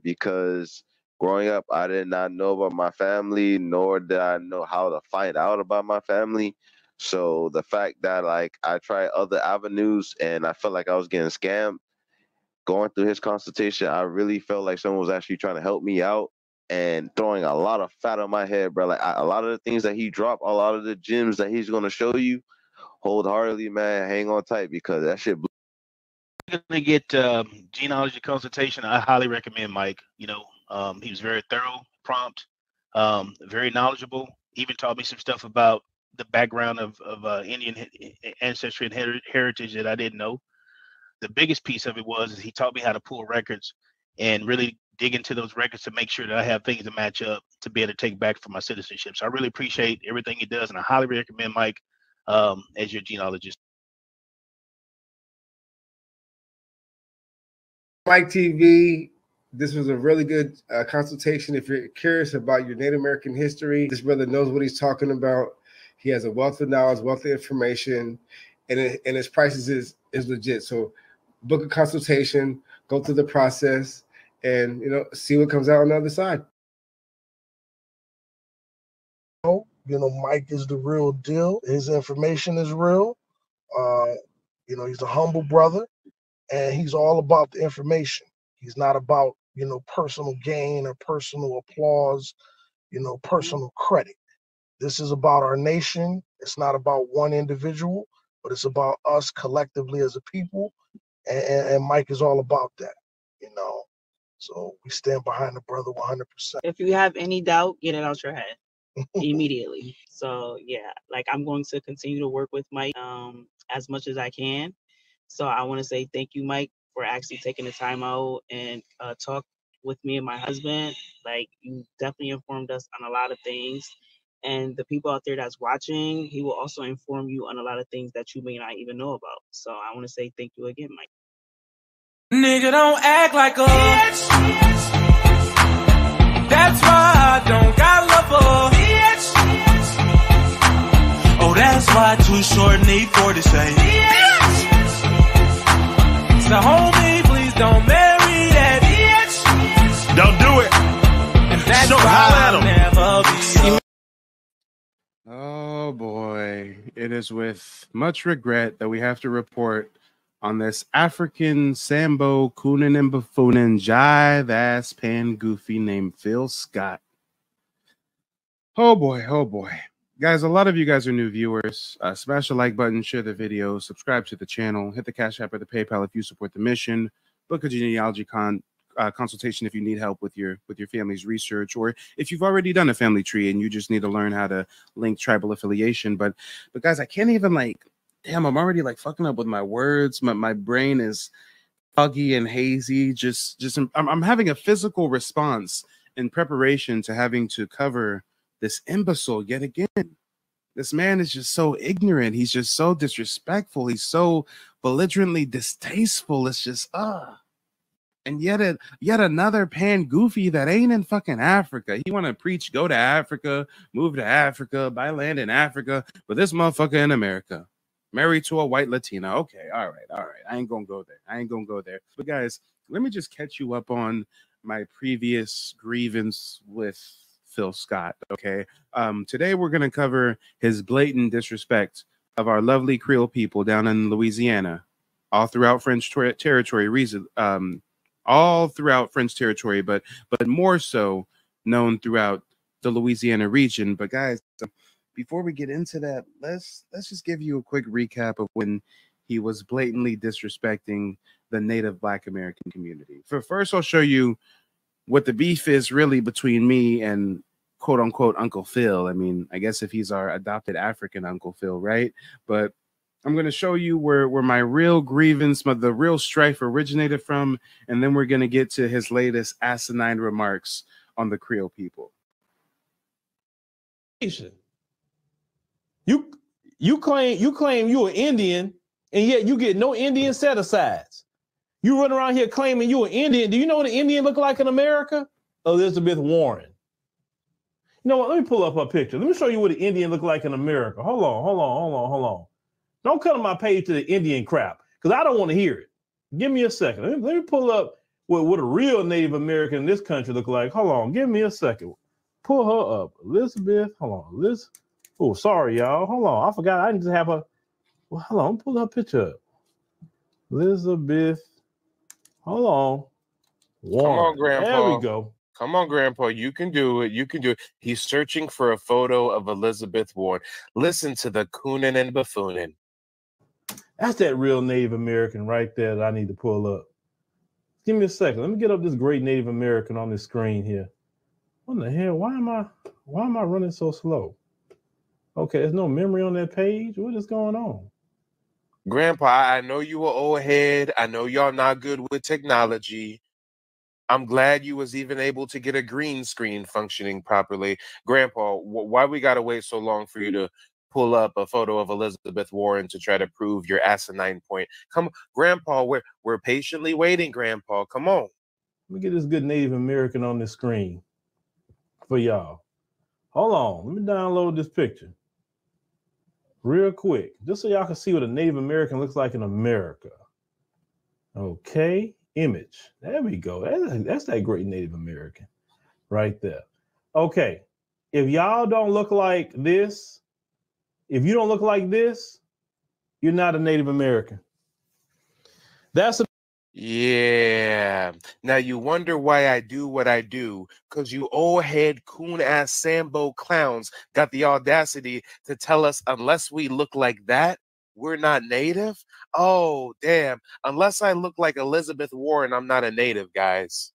because growing up, I did not know about my family, nor did I know how to find out about my family. So the fact that like I tried other avenues and I felt like I was getting scammed, going through his consultation, I really felt like someone was actually trying to help me out and throwing a lot of fat on my head, bro. Like a lot of the things that he dropped, a lot of the gems that he's gonna show you, wholeheartedly, man, hang on tight because that shit. Gonna get genealogy consultation. I highly recommend Mike. You know, he was very thorough, prompt, very knowledgeable. Even taught me some stuff about the background of Indian ancestry and heritage that I didn't know. The biggest piece of it was he taught me how to pull records and really dig into those records to make sure that I have things to match up to be able to take back for my citizenship. So I really appreciate everything he does, and I highly recommend Mike as your genealogist. Mike TV, this was a really good consultation. If you're curious about your Native American history, this brother knows what he's talking about. He has a wealth of knowledge, wealth of information, and his prices is legit. So book a consultation, go through the process, and see what comes out on the other side. Mike is the real deal. His information is real. He's a humble brother, and he's all about the information. He's not about, personal gain or personal applause, personal credit. This is about our nation. It's not about one individual, but it's about us collectively as a people. And Mike is all about that, So we stand behind the brother 100%. If you have any doubt, get it out your head immediately. So yeah, like I'm going to continue to work with Mike as much as I can. So I want to say thank you, Mike, for actually taking the time out and talk with me and my husband. Like, you definitely informed us on a lot of things. And the people out there that's watching, he will also inform you on a lot of things that you may not even know about. So I want to say thank you again, Mike. Nigga, don't act like a bitch. That's why I don't got love for bitch. Oh, that's why Too Short need 40 say bitch. So homie, please don't marry that bitch. Don't do it. And that's don't why I'll never be. Oh boy, it is with much regret that we have to report on this African Sambo Coonin and Buffoonin jive ass pan goofy named Phil Scott. Oh boy, guys, a lot of you guys are new viewers. Smash the like button, share the video, subscribe to the channel, hit the Cash App or the PayPal if you support the mission, book a genealogy consultation if you need help with your family's research, or if you've already done a family tree and you just need to learn how to link tribal affiliation. But guys, I can't even damn, I'm already fucking up with my words. My brain is foggy and hazy. I'm having a physical response in preparation to having to cover this imbecile yet again. This man is just so ignorant. He's just so disrespectful. He's so belligerently distasteful. It's just and yet another pan goofy that ain't in fucking Africa. He want to preach, go to Africa, move to Africa, buy land in Africa, but this motherfucker in America, married to a white Latina. Okay, all right. I ain't gonna go there. But guys, let me just catch you up on my previous grievance with Phil Scott. Okay, today we're gonna cover his blatant disrespect of our lovely Creole people down in Louisiana, all throughout French territory. All throughout French territory, but more so known throughout the Louisiana region. But guys, before we get into that, let's just give you a quick recap of when he was blatantly disrespecting the Native Black American community. First, I'll show you what the beef is really between me and quote unquote Uncle Phil. I mean, I guess if he's our adopted African Uncle Phil, right? But I'm going to show you where my real grievance, the real strife originated from, and then we're going to get to his latest asinine remarks on the Creole people. You claim you're an Indian, and yet you get no Indian set-asides. You run around here claiming you're an Indian. Do you know what an Indian look like in America? Elizabeth Warren. You know what? Let me pull up her picture. Let me show you what an Indian look like in America. Hold on. Don't cut on my page to the Indian crap, because I don't want to hear it. Give me a second. Let me pull up what a real Native American in this country look like. Hold on, give me a second. Pull her up. Elizabeth, hold on. Liz. Oh, sorry, y'all. Hold on. I forgot. I didn't just have her. Well, hold on. Pull her picture up. Elizabeth. Hold on. Warren. Come on, Grandpa. There we go. Come on, Grandpa. You can do it. You can do it. He's searching for a photo of Elizabeth Warren. Listen to the cooning and buffooning. That's that real Native American right there that I need to pull up. Give me a second. Let me get up this great Native American on this screen here. What the hell? Why am I running so slow? Okay, there's no memory on that page. What is going on? Grandpa, I know you were old head. I know y'all not good with technology. I'm glad you was even able to get a green screen functioning properly. Grandpa, why we gotta wait so long for you to pull up a photo of Elizabeth Warren to try to prove your asinine point? Come, Grandpa, we're patiently waiting, Grandpa. Come on. Let me get this good Native American on this screen for y'all. Hold on. Let me download this picture real quick, just so y'all can see what a Native American looks like in America. Okay. Image. There we go. That's that great Native American right there. Okay. If y'all don't look like this, if you don't look like this, you're not a Native American. That's a Yeah. Now you wonder why I do what I do, because you old head coon ass Sambo clowns got the audacity to tell us unless we look like that, we're not native. Oh, damn. Unless I look like Elizabeth Warren, I'm not a native, guys.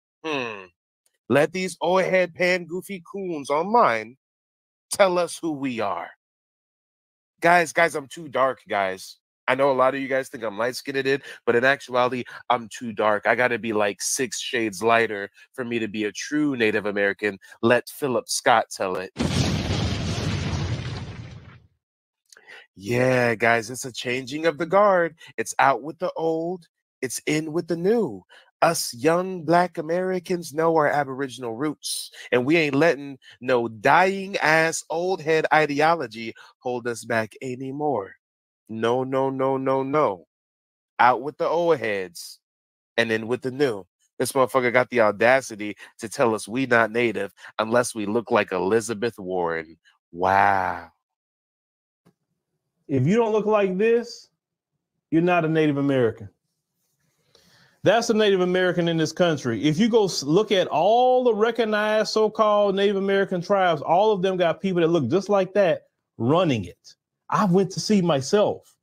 Let these old head pan goofy coons online tell us who we are. Guys, I'm too dark, guys. I know a lot of you guys think I'm light-skinned, but in actuality, I'm too dark. I got to be like 6 shades lighter for me to be a true Native American. Let Philip Scott tell it. Yeah, guys, it's a changing of the guard. It's out with the old. It's in with the new. Us young Black Americans know our Aboriginal roots, and we ain't letting no dying-ass old head ideology hold us back anymore. No, no, no, no, no. Out with the old heads and in with the new. This motherfucker got the audacity to tell us we not native unless we look like Elizabeth Warren. Wow. If you don't look like this, you're not a Native American. That's a Native American in this country. If you go look at all the recognized so-called Native American tribes, all of them got people that look just like that running it. I went to see myself.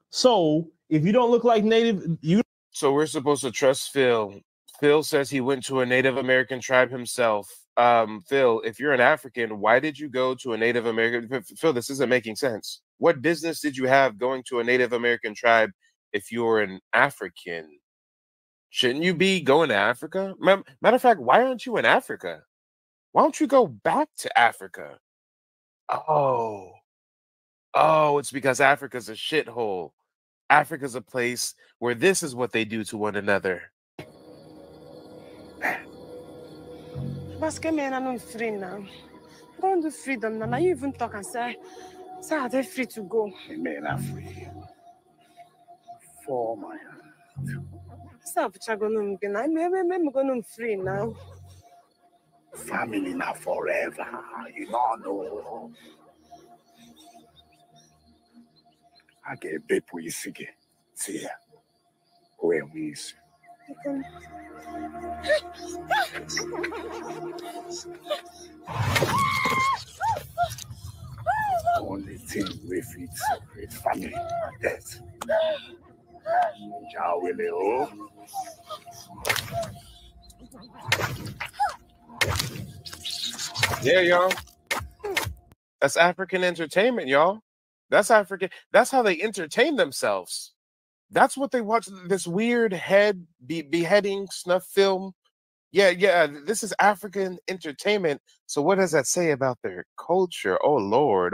So if you don't look like Native, you. So we're supposed to trust Phil. Phil says he went to a Native American tribe himself. Phil, if you're an African, why did you go to a Native American? Phil, this isn't making sense. What business did you have going to a Native American tribe if you're an African? Shouldn't you be going to Africa? Matter of fact, why aren't you in Africa? Why don't you go back to Africa? Oh, it's because Africa's a shithole. Africa's a place where this is what they do to one another. But man, I'm not free now. Go to freedom now. You even talk and say they're free to go. Men are free. For my hand. Stop, I'm going free now. Family now forever. You don't know. I get people you see. See ya. Where we is. Only thing we fit separate family and death. Yeah, y'all. That's African entertainment, y'all. That's African. That's how they entertain themselves. That's what they watch. This weird head beheading snuff film. Yeah. This is African entertainment. So what does that say about their culture? Oh Lord.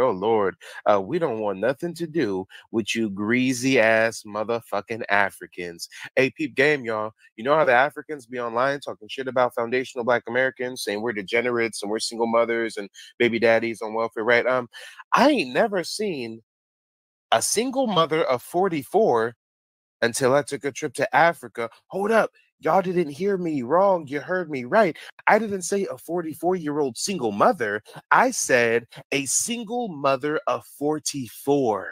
We don't want nothing to do with you greasy ass motherfucking Africans. Hey, peep game, y'all. You know how the Africans be online talking shit about foundational Black Americans, saying we're degenerates and we're single mothers and baby daddies on welfare, right? I ain't never seen a single mother of 44 until I took a trip to Africa. Hold up. Y'all didn't hear me wrong. You heard me right. I didn't say a 44-year-old single mother. I said a single mother of 44.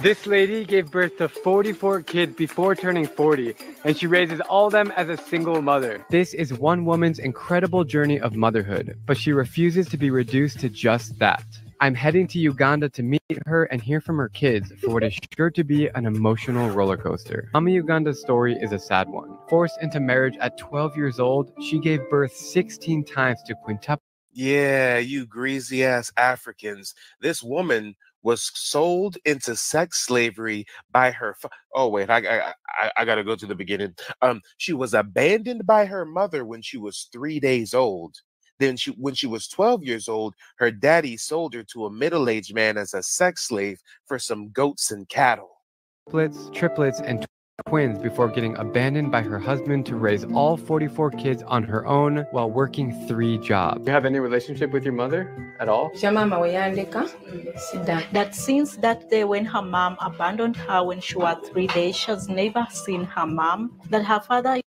This lady gave birth to 44 kids before turning 40, and she raises all of them as a single mother. This is one woman's incredible journey of motherhood, but she refuses to be reduced to just that. I'm heading to Uganda to meet her and hear from her kids for what is sure to be an emotional roller coaster. Mama Uganda's story is a sad one. Forced into marriage at 12 years old, she gave birth 16 times to quintuple. Yeah, you greasy ass Africans. This woman was sold into sex slavery by her. Oh wait, I gotta go to the beginning. She was abandoned by her mother when she was 3 days old. Then when she was 12 years old, her daddy sold her to a middle-aged man as a sex slave for some goats and cattle. Triplets, and twins before getting abandoned by her husband to raise all 44 kids on her own while working 3 jobs. Do you have any relationship with your mother at all? That since that day when her mom abandoned her when she was 3 days, she has never seen her mom. That her father.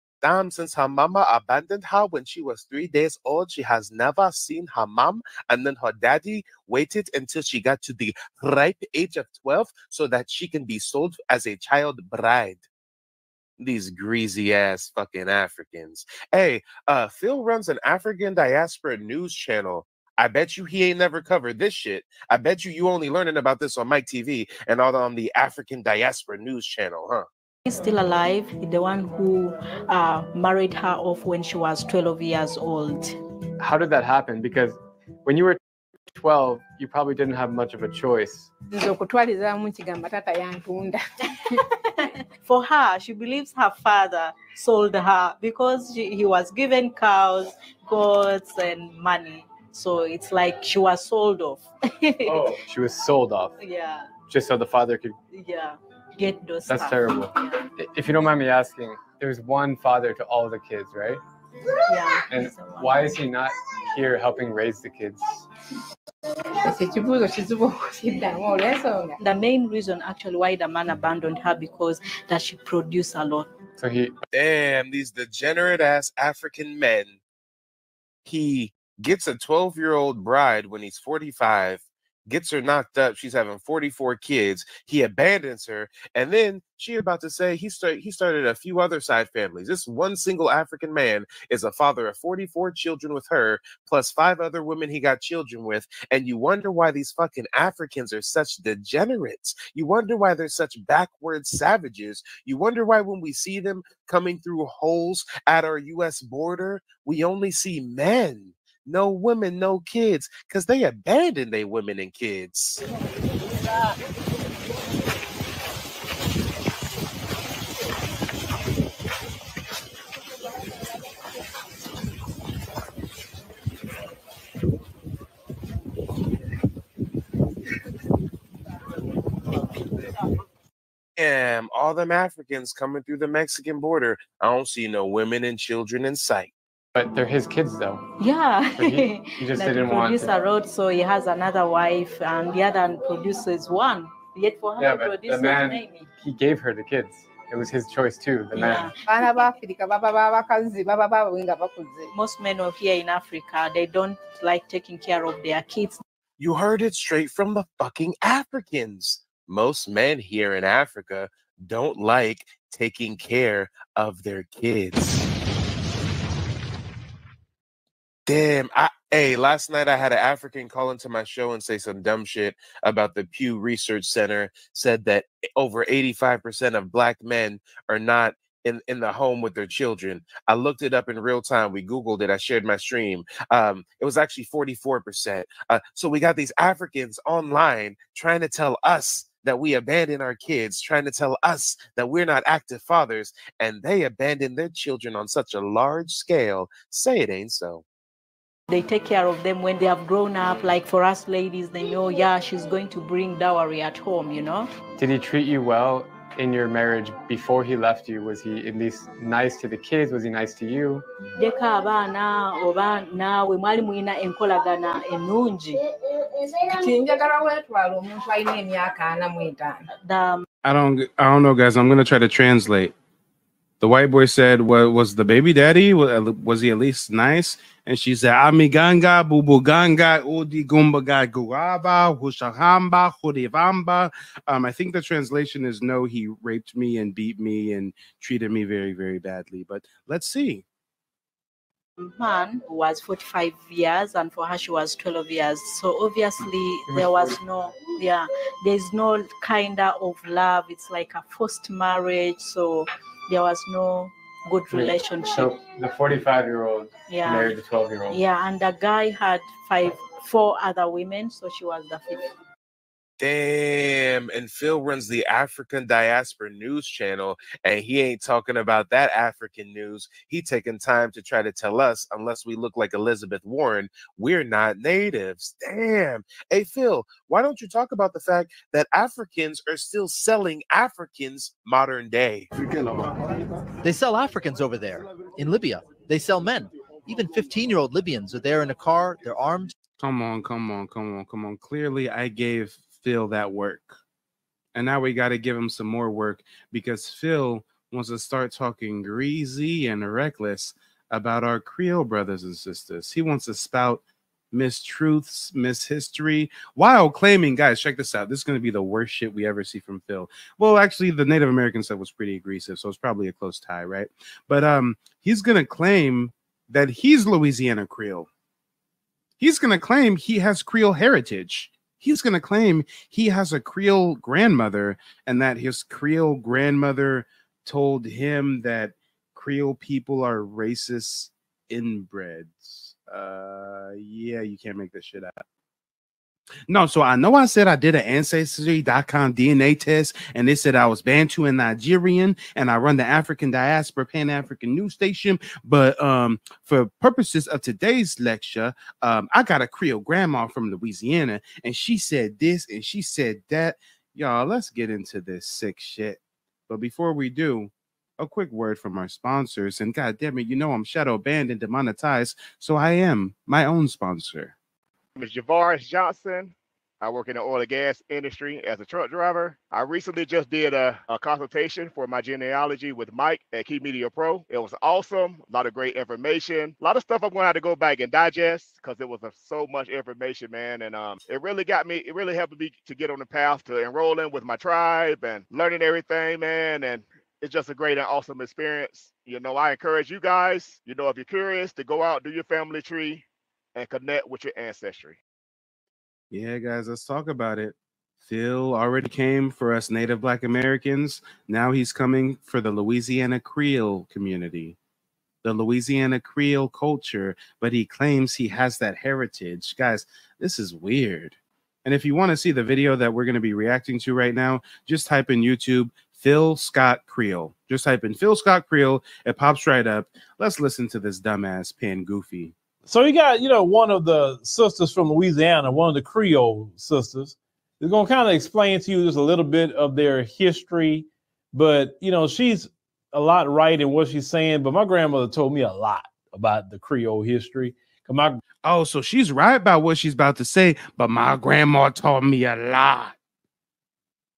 Since her mama abandoned her when she was 3 days old, she has never seen her mom. And then her daddy waited until she got to the ripe age of 12 so that she can be sold as a child bride. These greasy ass fucking Africans. Hey, Phil runs an African diaspora news channel. I bet you he ain't never covered this shit. I bet you only learning about this on Mike TV and all on the African diaspora news channel, huh? He's still alive, the one who married her off when she was 12 years old. How did that happen? Because when you were 12, you probably didn't have much of a choice. For her, she believes her father sold her because he was given cows, goats, and money. So it's like she was sold off. Oh, she was sold off. Yeah. Just so the father could. Yeah. Get those. That's stuff. terrible. Yeah. If you don't mind me asking, there's one father to all the kids, right? Yeah. And why is he not here helping raise the kids? The main reason actually why the man abandoned her because that she produced a lot. So he. Damn, these degenerate ass African men. He gets a 12-year-old bride when he's 45. Gets her knocked up. She's having 44 kids. He abandons her. And then she about to say he started a few other side families. This one single African man is a father of 44 children with her, plus 5 other women he got children with. And you wonder why these fucking Africans are such degenerates. You wonder why they're such backward savages. You wonder why when we see them coming through holes at our U.S. border, we only see men. No women, no kids, because they abandoned their women and kids. Damn, all them Africans coming through the Mexican border. I don't see no women and children in sight. But they're his kids, though. Yeah. So he just didn't want to. Produce a road, so he has another wife, and the other produces one. Yet for her Yeah, to but produce the man, maybe. he gave her the kids. It was his choice too, the man. Most men of here in Africa, they don't like taking care of their kids. You heard it straight from the fucking Africans. Most men here in Africa don't like taking care of their kids. Damn, last night I had an African call into my show and say some dumb shit about the Pew Research Center, said that over 85% of Black men are not in the home with their children. I looked it up in real time. We Googled it. I shared my stream. It was actually 44%. So we got these Africans online trying to tell us that we abandon our kids, trying to tell us that we're not active fathers, and they abandon their children on such a large scale. Say it ain't so. They take care of them when they have grown up. Like for us ladies, they know, yeah, she's going to bring dowry at home, you know? Did he treat you well in your marriage before he left you? Was he at least nice to the kids? Was he nice to you? I don't know, guys. I'm gonna try to translate. The white boy said, "What was the baby daddy? Was he at least nice?" And she said, "Amiganga, bubuganga, udi gumbaga guaba, hushahamba, hudivamba." I think the translation is, "No, he raped me and beat me and treated me very, very badly." But let's see. Man was 45 years, and for her she was 12 years. So obviously there was no, there's no kind of love. It's like a forced marriage. So there was no good relationship. So the 45-year-old married the 12-year-old. Yeah, and the guy had 4 other women, so she was the 5th. Damn. And Phil runs the African Diaspora News channel, and he ain't talking about that African news. He taking time to try to tell us, unless we look like Elizabeth Warren, we're not natives. Damn. Hey, Phil, why don't you talk about the fact that Africans are still selling Africans modern day? They sell Africans over there in Libya. They sell men. Even 15-year-old Libyans are there in a car. They're armed. Come on. Clearly, I gave Phil that work. And now we got to give him some more work, because Phil wants to start talking greasy and reckless about our Creole brothers and sisters. He wants to spout mistruths, mishistory, while claiming, guys, check this out. This is going to be the worst shit we ever see from Phil. Well, actually, the Native American stuff was pretty aggressive, so it's probably a close tie, right? But he's going to claim that he's Louisiana Creole. He's going to claim he has Creole heritage. He's going to claim he has a Creole grandmother, and that his Creole grandmother told him that Creole people are racist inbreds. Yeah, you can't make this shit up. No, so I know I said I did an ancestry.com DNA test, and they said I was Bantu and Nigerian, and I run the African Diaspora Pan-African News Station. But for purposes of today's lecture, I got a Creole grandma from Louisiana, and she said this and she said that. Y'all, let's get into this sick shit. But before we do, a quick word from our sponsors. And God damn it, you know I'm shadow banned and demonetized, so I am my own sponsor. My name is Javaris Johnson. I work in the oil and gas industry as a truck driver. I recently just did a consultation for my genealogy with Mike at Key Media Pro. It was awesome. A lot of great information. A lot of stuff I'm going to have to go back and digest, because it was so much information, man. And it really helped me to get on the path to enrolling with my tribe and learning everything, man. And it's just a great and awesome experience. You know, I encourage you guys, you know, if you're curious, to go out, do your family tree, and connect with your ancestry. Yeah, guys, let's talk about it. Phil already came for us Native Black Americans. Now he's coming for the Louisiana Creole community, the Louisiana Creole culture, but he claims he has that heritage. Guys, this is weird. And if you want to see the video that we're going to be reacting to right now, just type in YouTube, Phil Scott Creole. Just type in Phil Scott Creole. It pops right up. Let's listen to this dumbass Pan Goofy. So you got, one of the sisters from Louisiana, one of the Creole sisters, is going to kind of explain to you just a little bit of their history. But, she's a lot right in what she's saying. But my grandmother told me a lot about the Creole history. Oh, so she's right about what she's about to say, but my grandma taught me a lot.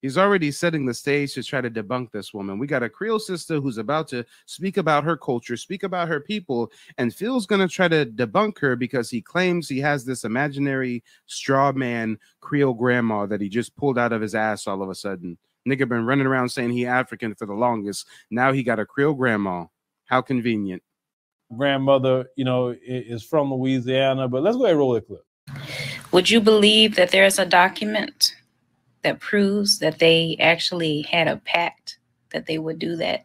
He's already setting the stage to try to debunk this woman. We got a Creole sister who's about to speak about her culture, speak about her people, and Phil's going to try to debunk her because he claims he has this imaginary straw man Creole grandma that he just pulled out of his ass all of a sudden. Nigga been running around saying he African for the longest. Now he got a Creole grandma. How convenient. Grandmother, is from Louisiana, but let's go ahead and roll the clip. Would you believe that there's a document that proves that they actually had a pact that they would do that?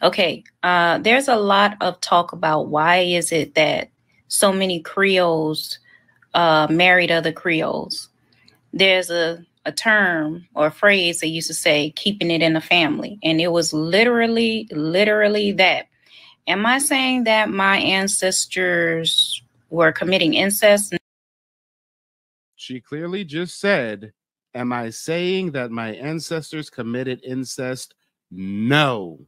Okay, there's a lot of talk about why is it that so many Creoles married other Creoles. There's a term or a phrase they used to say, keeping it in the family. And it was literally that. Am I saying that my ancestors were committing incest? She clearly just said, am I saying that my ancestors committed incest? No.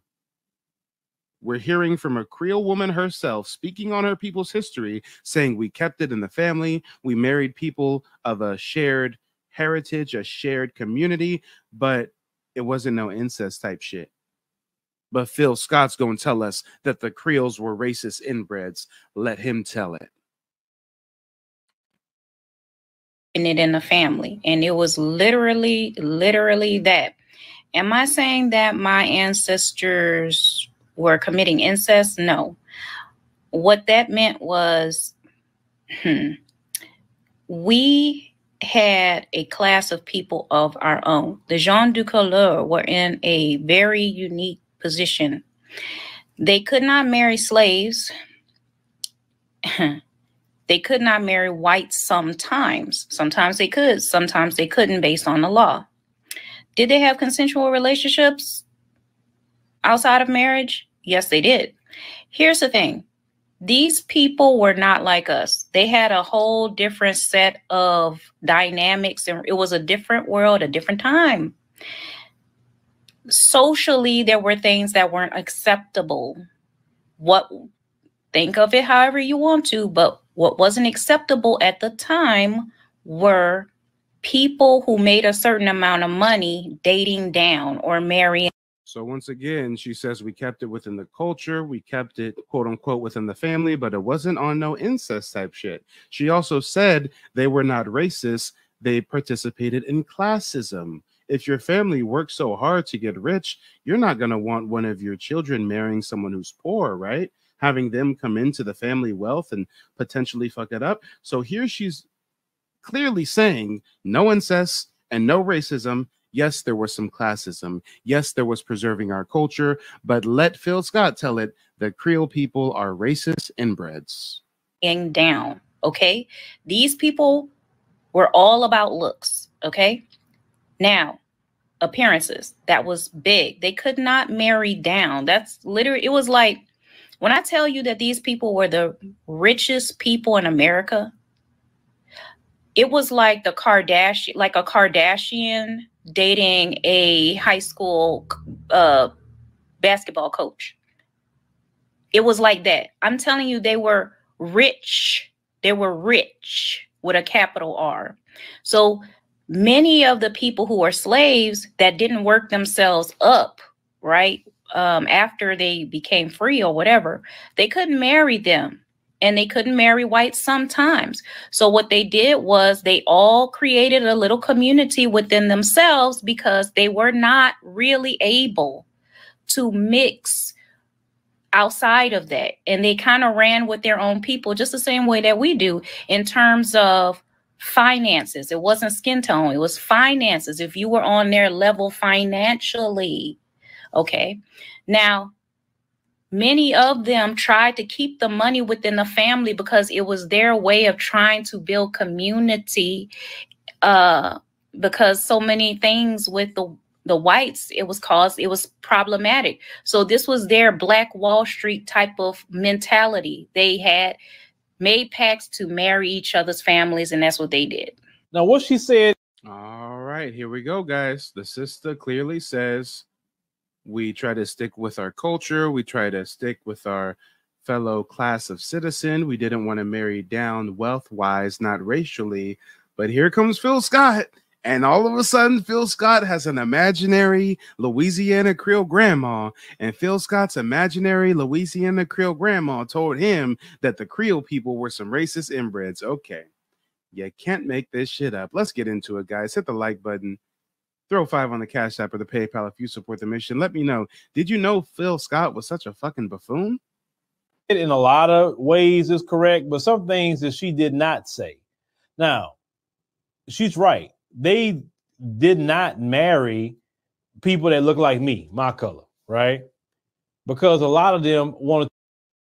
We're hearing from a Creole woman herself speaking on her people's history, saying we kept it in the family. We married people of a shared heritage, a shared community, but it wasn't no incest type shit. But Phil Scott's going to tell us that the Creoles were racist inbreds. Let him tell it. It in the family, and it was literally that. Am I saying that my ancestors were committing incest? No. What that meant was we had a class of people of our own. The gens du couleur were in a very unique position. They could not marry slaves. They could not marry whites sometimes. Sometimes they could, sometimes they couldn't based on the law. Did they have consensual relationships outside of marriage? Yes, they did. Here's the thing. These people were not like us. They had a whole different set of dynamics, and it was a different world, a different time. Socially, there were things that weren't acceptable. Think of it however you want to, but what wasn't acceptable at the time were people who made a certain amount of money dating down or marrying. So once again, she says we kept it within the culture. We kept it, quote unquote, within the family, but it wasn't on no incest type shit. She also said they were not racist. They participated in classism. If your family works so hard to get rich, you're not going to want one of your children marrying someone who's poor, right? Having them come into the family wealth and potentially fuck it up. So here she's clearly saying no incest and no racism. Yes, there was some classism. Yes, there was preserving our culture, but let Phil Scott tell it, the Creole people are racist inbreds. Down, okay? These people were all about looks, okay? Now, appearances, that was big. They could not marry down. That's literally, it was like, when I tell you that these people were the richest people in America, it was like a Kardashian dating a high school basketball coach. It was like that. I'm telling you, they were rich. They were rich with a capital R. So many of the people who were slaves that didn't work themselves up, right? After they became free or whatever, they couldn't marry them, and they couldn't marry whites sometimes. So what they did was they all created a little community within themselves because they were not really able to mix outside of that. And they kind of ran with their own people just the same way that we do in terms of finances. It wasn't skin tone, it was finances. If you were on their level financially. Okay. Now, many of them tried to keep the money within the family because it was their way of trying to build community. Because so many things with the whites, it was problematic. So this was their Black Wall Street type of mentality. They had made pacts to marry each other's families, and that's what they did. Now, what she said. All right, here we go, guys. The sister clearly says we try to stick with our culture. We try to stick with our fellow class of citizen. We didn't want to marry down wealth-wise, not racially. But here comes Phil Scott. And all of a sudden, Phil Scott has an imaginary Louisiana Creole grandma. And Phil Scott's imaginary Louisiana Creole grandma told him that the Creole people were some racist inbreds. Okay, you can't make this shit up. Let's get into it, guys. Hit the like button. Throw 5 on the Cash App or the PayPal if you support the mission. Let me know. Did you know Phil Scott was such a fucking buffoon? In a lot of ways is correct, but some things that she did not say. Now, she's right. They did not marry people that look like me, my color, right? Because a lot of them wanted.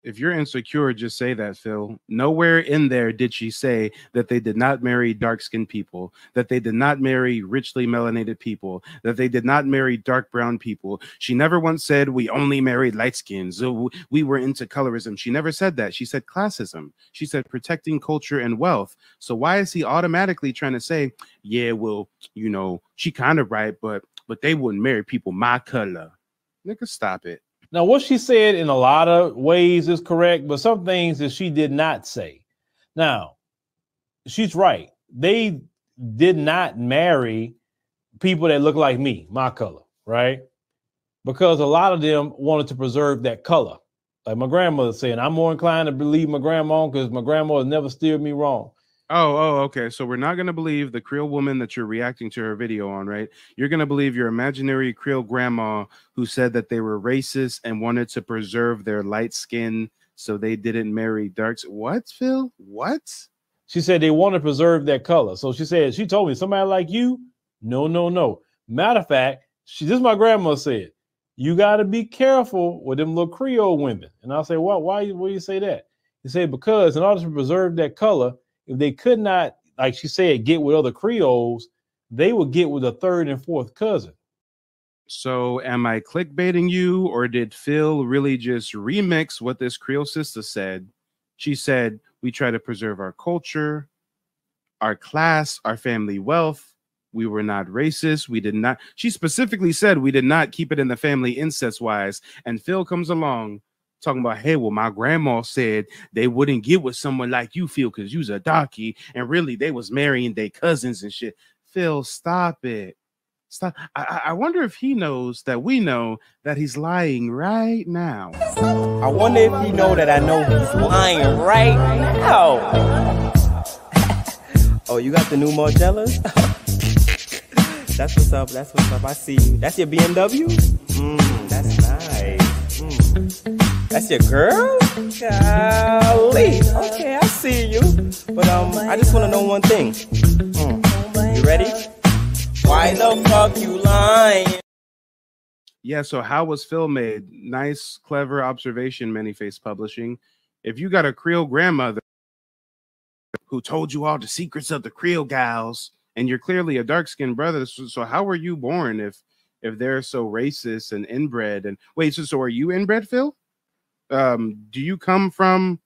If you're insecure, just say that, Phil. Nowhere in there did she say that they did not marry dark-skinned people, that they did not marry richly melanated people, that they did not marry dark brown people. She never once said we only married light skins, so we were into colorism. She never said that. She said classism. She said protecting culture and wealth. So why is he automatically trying to say, yeah, well, you know, she kind of right, but they wouldn't marry people my color? Nigga, stop it. Now, what she said in a lot of ways is correct, but some things that she did not say. Now, she's right. They did not marry people that look like me, my color, right? because a lot of them wanted to preserve that color. Like my grandmother said, I'm more inclined to believe my grandma because my grandma has never steered me wrong. Oh, okay. So we're not going to believe the Creole woman that you're reacting to her video on, right? You're going to believe your imaginary Creole grandma who said that they were racist and wanted to preserve their light skin so they didn't marry darks. What, Phil? What? She said they want to preserve that color. So she told me, somebody like you? No, no, no. Matter of fact, this is my grandma said, you got to be careful with them little Creole women. And I'll say, why you say that? He said, because in order to preserve that color, if they could not, like she said, get with other Creoles, they would get with a third and fourth cousin. So am I clickbaiting you, or did Phil really just remix what this Creole sister said? She said, we try to preserve our culture, our class, our family wealth. We were not racist. We did not. She specifically said we did not keep it in the family incest wise. And Phil comes along talking about, hey, well, my grandma said they wouldn't get with someone like you, Phil, because you's a darky. And really, they was marrying their cousins and shit. Phil, stop it. Stop. I wonder if he knows that we know that he's lying right now. I wonder if he know that I know he's lying right now. Oh, you got the new Margellas? That's what's up. That's what's up. I see you. That's your BMW? That's nice. That's your girl? Golly. Okay, I see you. But I just want to know one thing. You ready? Why the fuck you lying? Yeah, so how was Phil made? Nice, clever observation, Manyface Publishing. If you got a Creole grandmother who told you all the secrets of the Creole gals, and you're clearly a dark-skinned brother, so how were you born if they're so racist and inbred? And wait, so are you inbred, Phil? Do you come from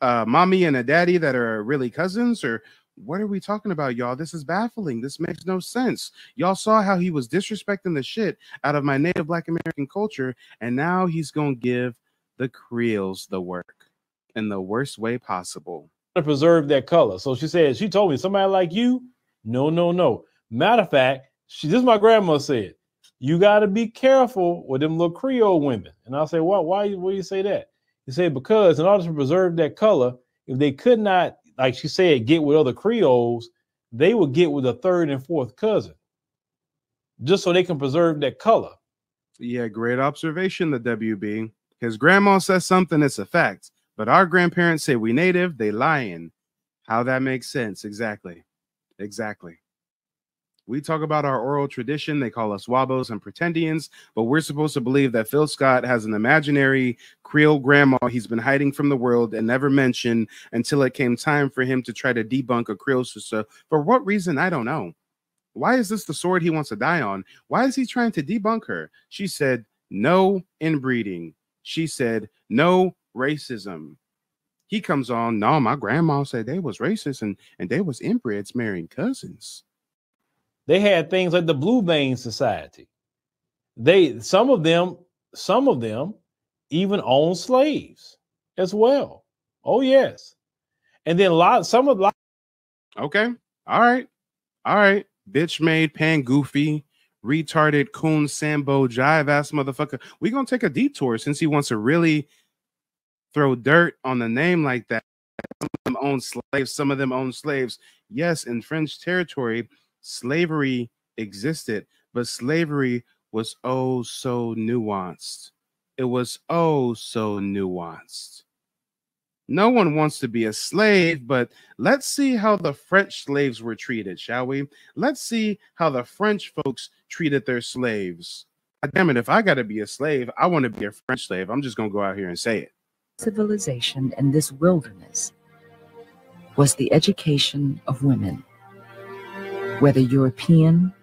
mommy and a daddy that are really cousins, or what are we talking about, y'all? This is baffling. This makes no sense. Y'all saw how he was disrespecting the shit out of my native Black American culture, and now he's gonna give the Creoles the work in the worst way possible. To preserve that color. So she told me, somebody like you? No, no, no. Matter of fact, this is my grandma said, you got to be careful with them little Creole women. And I'll say, why you say that? He said, because in order to preserve that color, if they could not, like she said, get with other Creoles, they would get with a third and fourth cousin, just so they can preserve that color. Yeah, great observation, the WB. His grandma says something, it's a fact. But our grandparents say we native, they lying. How that makes sense, exactly. Exactly. We talk about our oral tradition. They call us Wabos and Pretendians, but we're supposed to believe that Phil Scott has an imaginary Creole grandma he's been hiding from the world and never mentioned until it came time for him to try to debunk a Creole sister. For what reason? I don't know. Why is this the sword he wants to die on? Why is he trying to debunk her? She said, no inbreeding. She said, no racism. He comes on, no, my grandma said they was racist and they was inbreds marrying cousins. They had things like the Blue Vein Society. Some of them even owned slaves as well. Oh, yes. And then Okay. All right. Bitch made pan goofy, retarded coon Sambo jive ass motherfucker. We're gonna take a detour since he wants to really throw dirt on the name like that. Some of them own slaves, some of them own slaves. Yes, in French territory, slavery existed, but slavery was oh so nuanced. It was oh so nuanced. No one wants to be a slave, but let's see how the French slaves were treated, shall we? Let's see how the French folks treated their slaves. God damn it, if I gotta be a slave, I want to be a French slave. I'm just gonna go out here and say it. Civilization in this wilderness was the education of women, whether European,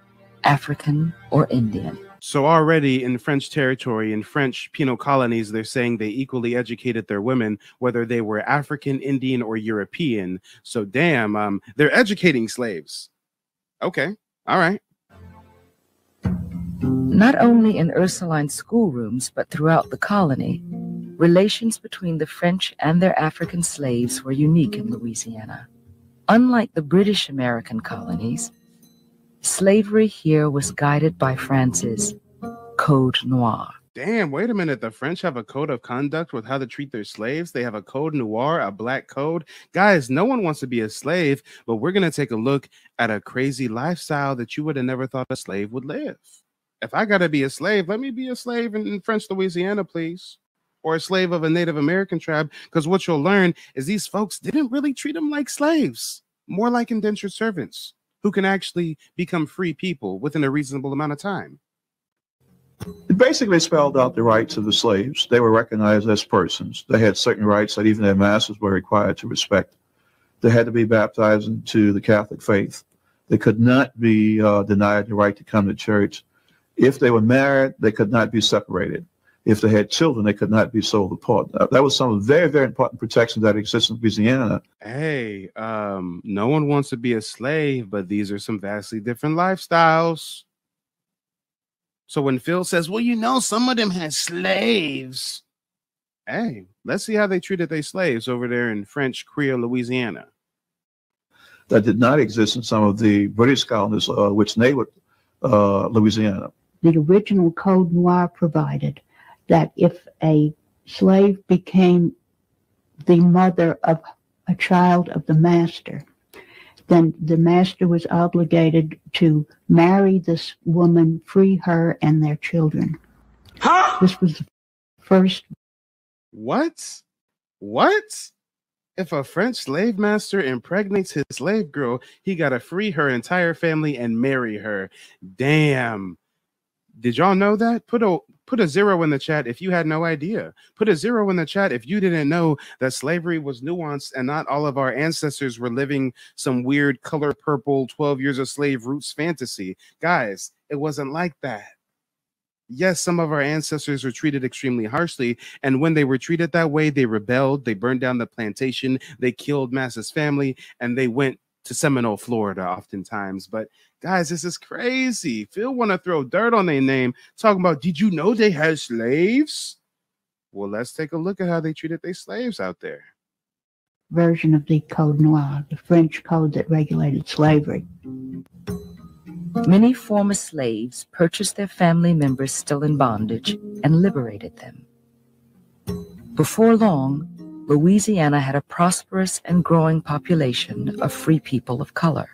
African, or Indian. So already in French territory, in French penal colonies, they're saying they equally educated their women, whether they were African, Indian, or European. So damn, they're educating slaves. Okay, all right. Not only in Ursuline schoolrooms, but throughout the colony, relations between the French and their African slaves were unique in Louisiana. Unlike the British American colonies, slavery here was guided by France's Code Noir. Damn, wait a minute. The French have a code of conduct with how to treat their slaves. They have a code noir, a black code. Guys, no one wants to be a slave, but we're going to take a look at a crazy lifestyle that you would have never thought a slave would live. If I got to be a slave, let me be a slave in French Louisiana, please. Or a slave of a Native American tribe, because what you'll learn is these folks didn't really treat them like slaves, more like indentured servants who can actually become free people within a reasonable amount of time. It basically spelled out the rights of the slaves. They were recognized as persons. They had certain rights that even their masters were required to respect. They had to be baptized into the Catholic faith. They could not be denied the right to come to church. If they were married, they could not be separated. If they had children, they could not be sold apart. That was some very, very important protections that exist in Louisiana. Hey, no one wants to be a slave, but these are some vastly different lifestyles. So when Phil says, well, you know, some of them had slaves. Hey, let's see how they treated their slaves over there in French Creole, Louisiana. That did not exist in some of the British colonies, which neighbored Louisiana. The original Code Noir provided that if a slave became the mother of a child of the master, then the master was obligated to marry this woman, free her and their children. Huh? This was the first. What? What? If a French slave master impregnates his slave girl, he got to free her entire family and marry her. Damn. Did y'all know that? Put a 0 in the chat if you had no idea. Put a 0 in the chat if you didn't know that slavery was nuanced and not all of our ancestors were living some weird color purple 12 years of slave roots fantasy. Guys, it wasn't like that. Yes, some of our ancestors were treated extremely harshly, and when they were treated that way, they rebelled, they burned down the plantation, they killed Mass's family, and they went to Seminole, Florida, oftentimes. But guys, this is crazy. Phil want to throw dirt on their name, talking about, did you know they had slaves? Well, let's take a look at how they treated their slaves out there. Version of the Code Noir, the French code that regulated slavery. Many former slaves purchased their family members still in bondage and liberated them. Before long, Louisiana had a prosperous and growing population of free people of color.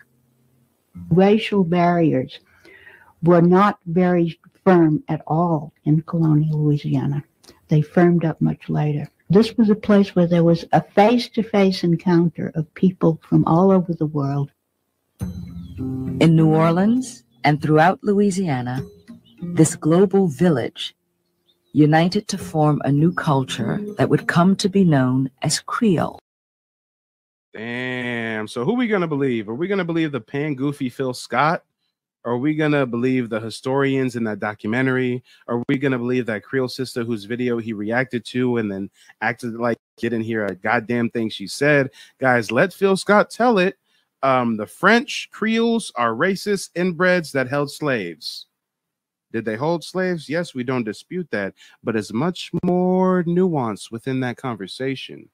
Racial barriers were not very firm at all in colonial Louisiana. They firmed up much later. This was a place where there was a face-to-face encounter of people from all over the world. In New Orleans and throughout Louisiana, this global village united to form a new culture that would come to be known as Creole. Damn. So who are we going to believe? Are we going to believe the pan-goofy Phil Scott? Are we going to believe the historians in that documentary? Are we going to believe that Creole sister whose video he reacted to and then acted like he didn't hear a goddamn thing she said? Guys, let Phil Scott tell it. The French Creoles are racist inbreds that held slaves. Did they hold slaves? Yes, we don't dispute that, but it's much more nuance within that conversation.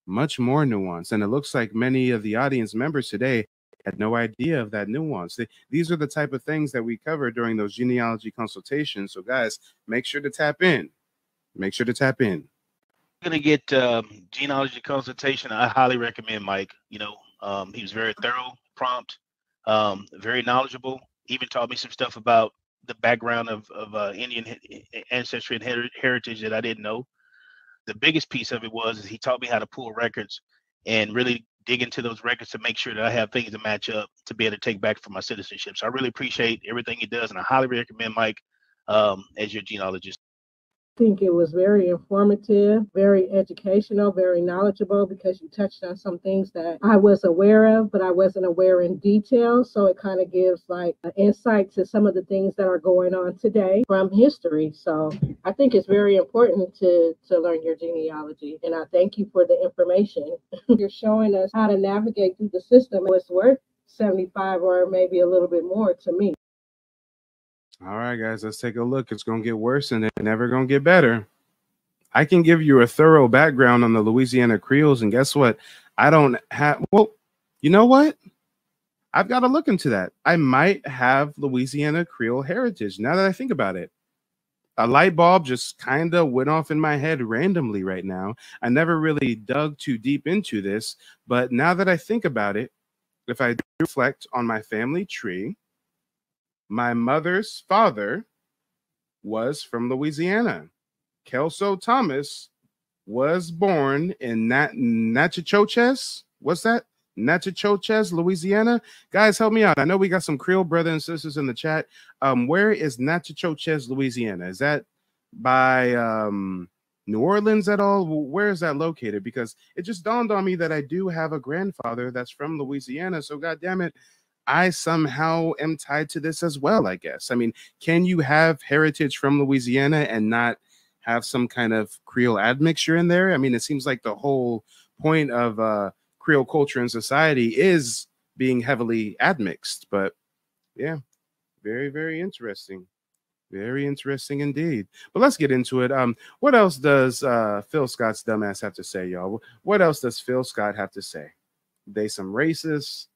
Much more nuance. And it looks like many of the audience members today had no idea of that nuance. These are the type of things that we cover during those genealogy consultations. So guys, make sure to tap in. Make sure to tap in. Going to get genealogy consultation. I highly recommend Mike. You know, he was very thorough, prompt, very knowledgeable. Even taught me some stuff about the background of Indian ancestry and heritage that I didn't know. The biggest piece of it is he taught me how to pull records and really dig into those records to make sure that I have things to match up to be able to take back for my citizenship. So I really appreciate everything he does, and I highly recommend Mike as your genealogist. I think it was very informative, very educational, very knowledgeable, because you touched on some things that I was aware of, but I wasn't aware in detail. So it kind of gives like an insight to some of the things that are going on today from history. So I think it's very important to learn your genealogy. And I thank you for the information. You're showing us how to navigate through the system. It's worth 75 or maybe a little bit more to me. All right, guys, let's take a look. It's going to get worse and it's never going to get better. I can give you a thorough background on the Louisiana Creoles, and guess what? I don't have, well, you know what? I've got to look into that. I might have Louisiana Creole heritage now that I think about it. a light bulb just kind of went off in my head randomly right now. I never really dug too deep into this, but now that I think about it, if I reflect on my family tree, my mother's father was from Louisiana. Kelso Thomas was born in Natchitoches. What's that? Natchitoches, Louisiana. Guys, help me out. I know we got some Creole brothers and sisters in the chat. Where is Natchitoches, Louisiana? Is that by New Orleans at all? Where is that located? Because it just dawned on me that I do have a grandfather that's from Louisiana. So, God damn it, I somehow am tied to this as well, I guess. I mean, can you have heritage from Louisiana and not have some kind of Creole admixture in there? I mean, it seems like the whole point of Creole culture and society is being heavily admixed. But yeah, very, very interesting. Very interesting indeed. But let's get into it. What else does Phil Scott's dumbass have to say, y'all? What else does Phil Scott have to say? They some racist,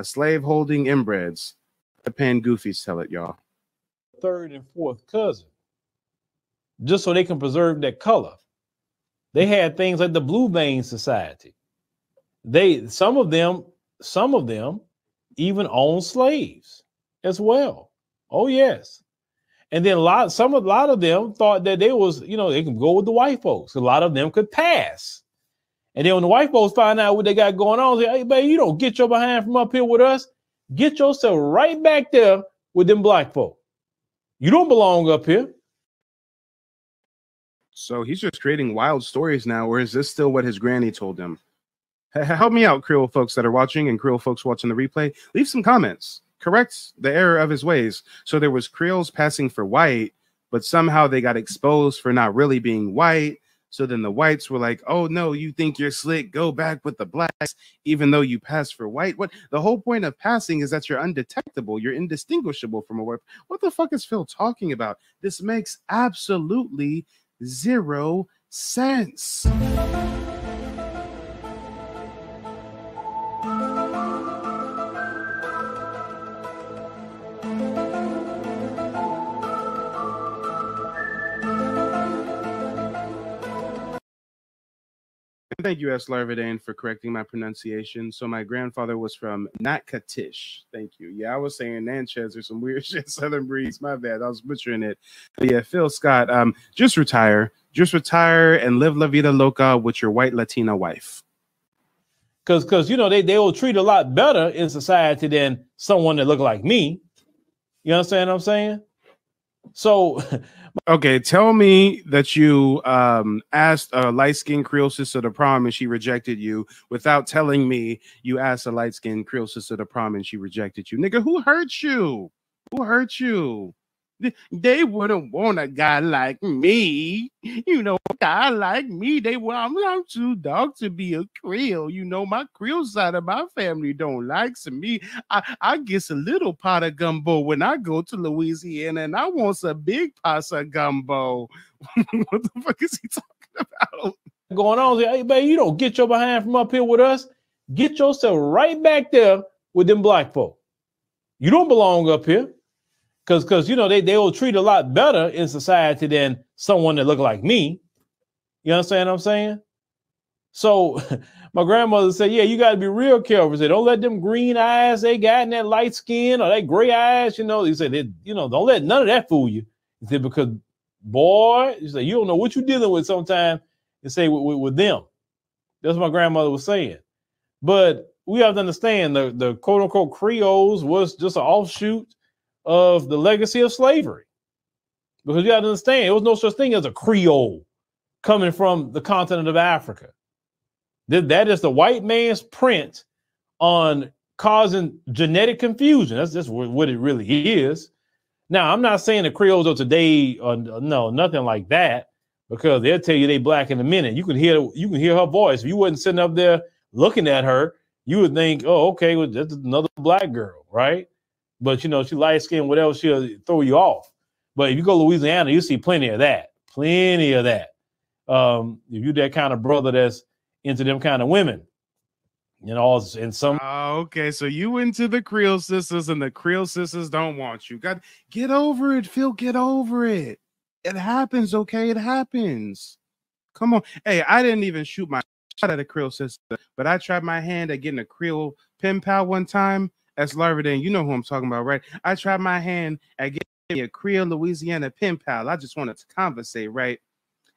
slave-holding inbreds. The Pan Goofies tell it, y'all. Third and fourth cousin, just so they can preserve their color. They had things like the Blue Vein Society. Some of them even owned slaves as well. Oh yes. And then a lot of them thought that they was, they can go with the white folks. A lot of them could pass. And then when the white folks find out what they got going on, they say, hey, baby, you don't get your behind from up here with us. Get yourself right back there with them black folk. You don't belong up here. So he's just creating wild stories now, or is this still what his granny told him? Help me out, Creole folks that are watching and Creole folks watching the replay. Leave some comments. Correct the error of his ways. So there was Creoles passing for white, but somehow they got exposed for not really being white. So then the whites were like, oh, no, you think you're slick. Go back with the blacks, even though you passed for white. What the whole point of passing is that you're undetectable. You're indistinguishable from a white. What the fuck is Phil talking about? This makes absolutely zero sense. Thank you, S. Larvadane, for correcting my pronunciation. So my grandfather was from Natchitoches. Thank you. Yeah, I was saying Natchez or some weird shit, Southern breeze. My bad. I was butchering it. But yeah, Phil Scott, just retire. Just retire and live la vida loca with your white Latina wife. Because they will treat a lot better in society than someone that look like me. You understand what I'm saying? So, okay, tell me that you asked a light-skinned Creole sister to prom and she rejected you without telling me you asked a light-skinned Creole sister to prom and she rejected you. Nigga, who hurt you? Who hurt you? They wouldn't want a guy like me. A guy like me. I'm too dark to be a Creole. My Creole side of my family don't like me. I get a little pot of gumbo when I go to Louisiana, and I want a big pot of gumbo. What the fuck is he talking about? Going on, hey, baby, you don't get your behind from up here with us. Get yourself right back there with them black folk. You don't belong up here. Because they will treat a lot better in society than someone that look like me. You understand what I'm saying? So my grandmother said, yeah, you got to be real careful. She said, don't let them green eyes they got in that light skin or that gray eyes, He said, don't let none of that fool you. He said, because, boy, he said, you don't know what you're dealing with sometimes, and say with them. That's what my grandmother was saying. But we have to understand the quote-unquote Creoles was just an offshoot of the legacy of slavery. Because you got to understand, there was no such thing as a Creole coming from the continent of Africa. That is the white man's print on causing genetic confusion. That's just what it really is. Now, I'm not saying the Creoles of today, no, nothing like that, because they'll tell you they black in a minute. You can hear her voice. If you wasn't sitting up there looking at her, you would think, oh, okay, well, that's another black girl, right? But, she light skinned, whatever, she'll throw you off. But if you go to Louisiana, you see plenty of that. Plenty of that. If you're that kind of brother that's into them kind of women, and some. Okay, so you into the Creole sisters and the Creole sisters don't want you. Get over it, Phil. Get over it. It happens, okay? It happens. Come on. Hey, I didn't even shoot my shot at a Creole sister, but I tried my hand at getting a Creole pen pal one time. That's Larvadane. You know who I'm talking about, right? I tried my hand at getting a Creole Louisiana pen pal. I just wanted to conversate, right?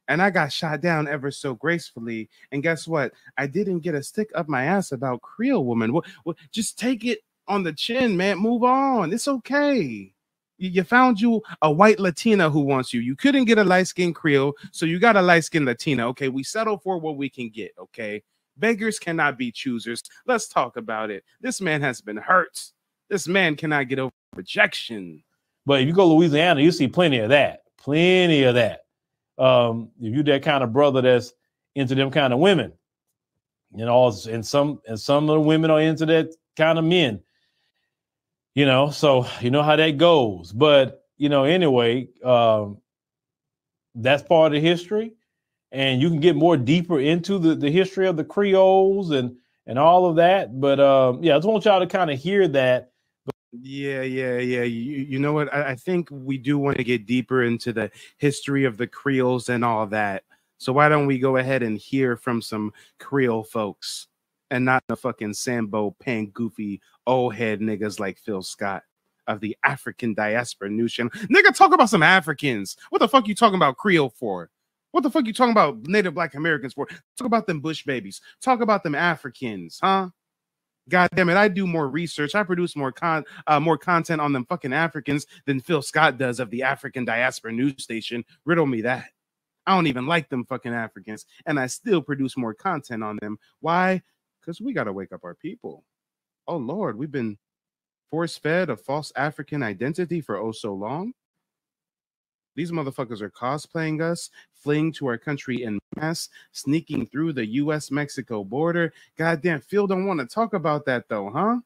And I got shot down ever so gracefully. And guess what? I didn't get a stick up my ass about Creole woman. Well, just take it on the chin, man. Move on. It's okay. You found you a white Latina who wants you. You couldn't get a light-skinned Creole, so you got a light-skinned Latina. Okay, we settle for what we can get, okay? Beggars cannot be choosers. Let's talk about it. This man has been hurt. This man cannot get over rejection. But if you go to Louisiana, you see plenty of that. Plenty of that. If you're that kind of brother that's into them kind of women, you know, and some of the women are into that kind of men. You know, so you know how that goes. But, you know, anyway, that's part of the history. And you can get more deeper into the history of the Creoles and all of that. But, yeah, I just want y'all to kind of hear that. Yeah. You know what? I think we do want to get deeper into the history of the Creoles and all that. So why don't we go ahead and hear from some Creole folks and not the fucking Sambo pan goofy old head niggas like Phil Scott of the African Diaspora News Channel. Nigga, talk about some Africans. What the fuck you talking about Creole for? What the fuck you talking about Native Black Americans for? Talk about them Bush babies. Talk about them Africans, huh? God damn it, I do more research. I produce more content on them fucking Africans than Phil Scott does of the African Diaspora News Station. Riddle me that. I don't even like them fucking Africans, and I still produce more content on them. Why? Because we got to wake up our people. Oh, Lord, we've been force-fed a false African identity for oh so long. These motherfuckers are cosplaying us, fleeing to our country en masse, sneaking through the U.S.-Mexico border. Goddamn, Phil don't want to talk about that, though, huh?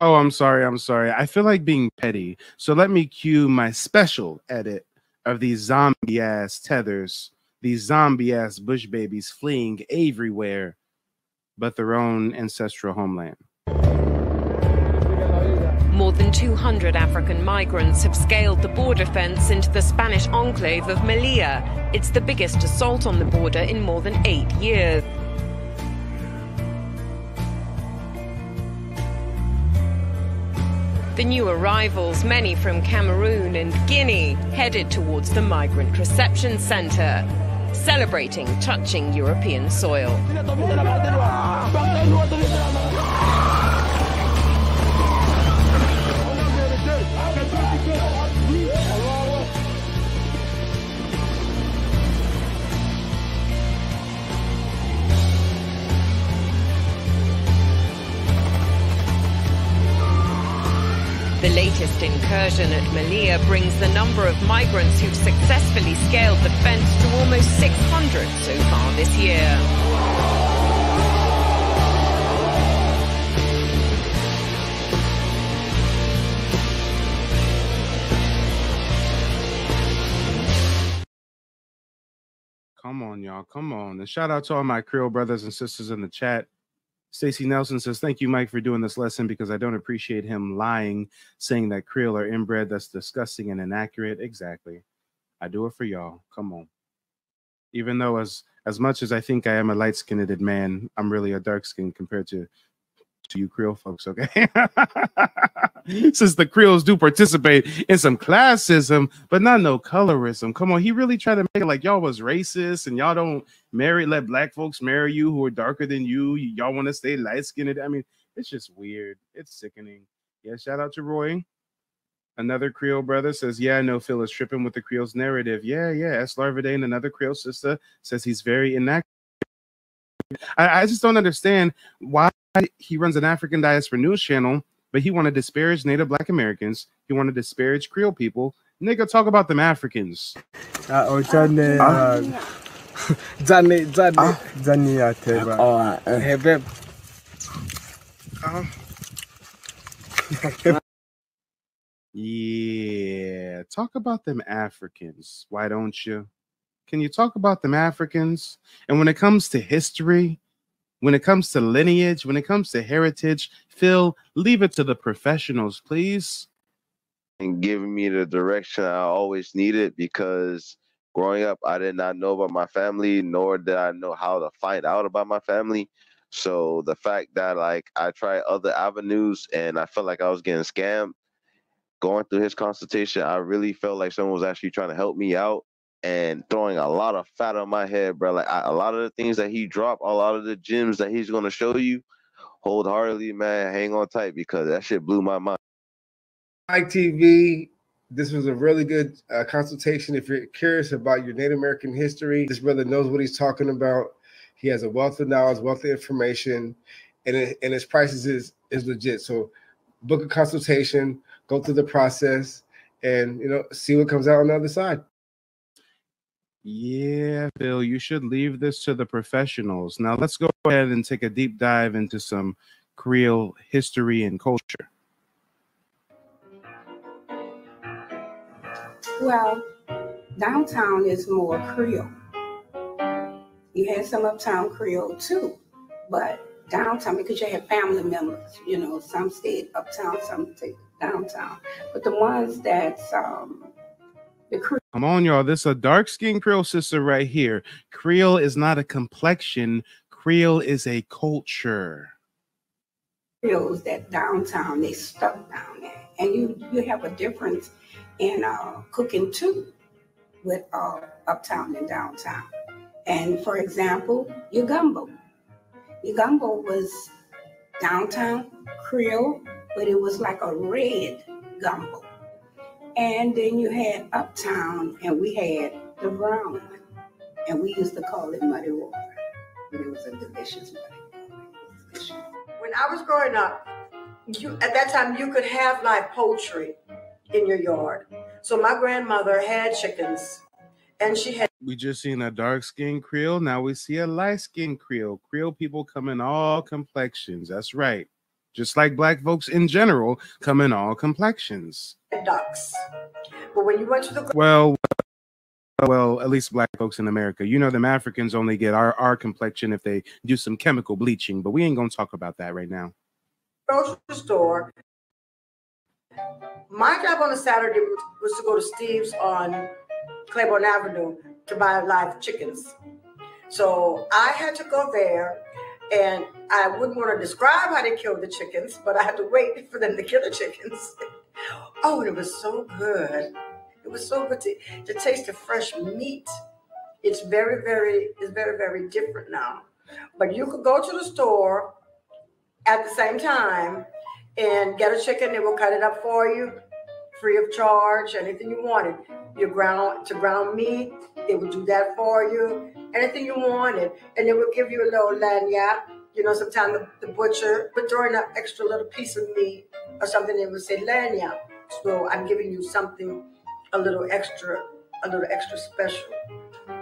Oh, I'm sorry. I feel like being petty. So let me cue my special edit of these zombie-ass tethers, these zombie-ass bush babies fleeing everywhere but their own ancestral homeland. More than 200 African migrants have scaled the border fence into the Spanish enclave of Melilla. It's the biggest assault on the border in more than 8 years. The new arrivals, many from Cameroon and Guinea, headed towards the Migrant Reception Centre, celebrating touching European soil. The latest incursion at Melilla brings the number of migrants who've successfully scaled the fence to almost 600 so far this year. Come on, y'all. Come on. And shout out to all my Creole brothers and sisters in the chat. Stacey Nelson says, thank you, Mike, for doing this lesson because I don't appreciate him lying, saying that Creole are inbred. That's disgusting and inaccurate. Exactly. I do it for y'all. Come on. Even though as much as I think I am a light-skinned man, I'm really a dark-skinned compared to you Creole folks, okay? Since the Creoles do participate in some classism, but not no colorism. Come on, he really tried to make it like y'all was racist and y'all don't let black folks marry you who are darker than you. Y'all want to stay light-skinned. I mean, it's just weird. It's sickening. Yeah, shout out to Roy. Another Creole brother says, yeah, I know Phil is tripping with the Creole's narrative. Yeah. S. Larvadane, another Creole sister, says he's very inaccurate. I just don't understand why he runs an African Diaspora News Channel, but he want to disparage Native Black Americans. He want to disparage Creole people. Nigga, talk about them Africans. Yeah, talk about them Africans. Why don't you? Can you talk about them Africans? And when it comes to history, when it comes to lineage, when it comes to heritage, Phil, leave it to the professionals, please. And giving me the direction I always needed, because growing up, I did not know about my family, nor did I know how to find out about my family. So the fact that like I tried other avenues and I felt like I was getting scammed, going through his consultation, I really felt like someone was actually trying to help me out and throwing a lot of fat on my head, bro. Like a lot of the things that he dropped, a lot of the gems that he's gonna show you, wholeheartedly, man, hang on tight, because that shit blew my mind. Mike TV, this was a really good consultation. If you're curious about your Native American history, this brother knows what he's talking about. He has a wealth of knowledge, wealth of information, and his prices is legit. So book a consultation, go through the process, and see what comes out on the other side. Yeah, Phil, you should leave this to the professionals. Now let's go ahead and take a deep dive into some Creole history and culture. Well, downtown is more Creole. You had some uptown Creole too, but downtown, because you have family members, some stayed uptown, some stayed downtown. But the ones that's the Creole. Come on, y'all. This is a dark-skinned Creole sister right here. Creole is not a complexion. Creole is a culture. Creoles that downtown, they stuck down there. And you have a difference in cooking too with uptown and downtown. And for example, your gumbo. Your gumbo was downtown Creole, but it was like a red gumbo. And then you had uptown, and we had the brown one. And we used to call it muddy water. But it was a delicious muddy water. When I was growing up, at that time you could have live poultry in your yard. So my grandmother had chickens, and she had. We just seen a dark-skinned Creole. Now we see a light-skinned Creole. Creole people come in all complexions. That's right. Just like black folks in general come in all complexions. Ducks. But when you went to the Well, at least black folks in America. Them Africans only get our complexion if they do some chemical bleaching, but we ain't gonna talk about that right now. grocery store, my job on a Saturday was to go to Steve's on Claiborne Avenue to buy live chickens. So I had to go there, and I wouldn't want to describe how they killed the chickens, but I had to wait for them to kill the chickens. Oh, and it was so good. It was so good to taste the fresh meat. It's very, very different now. But you could go to the store at the same time and get a chicken. They will cut it up for you, free of charge, anything you wanted. Your ground meat, they would do that for you. Anything you wanted. And they would give you a little lanyard. Sometimes the butcher would throw in an extra little piece of meat or something, they would say lanyard. So I'm giving you something a little extra special.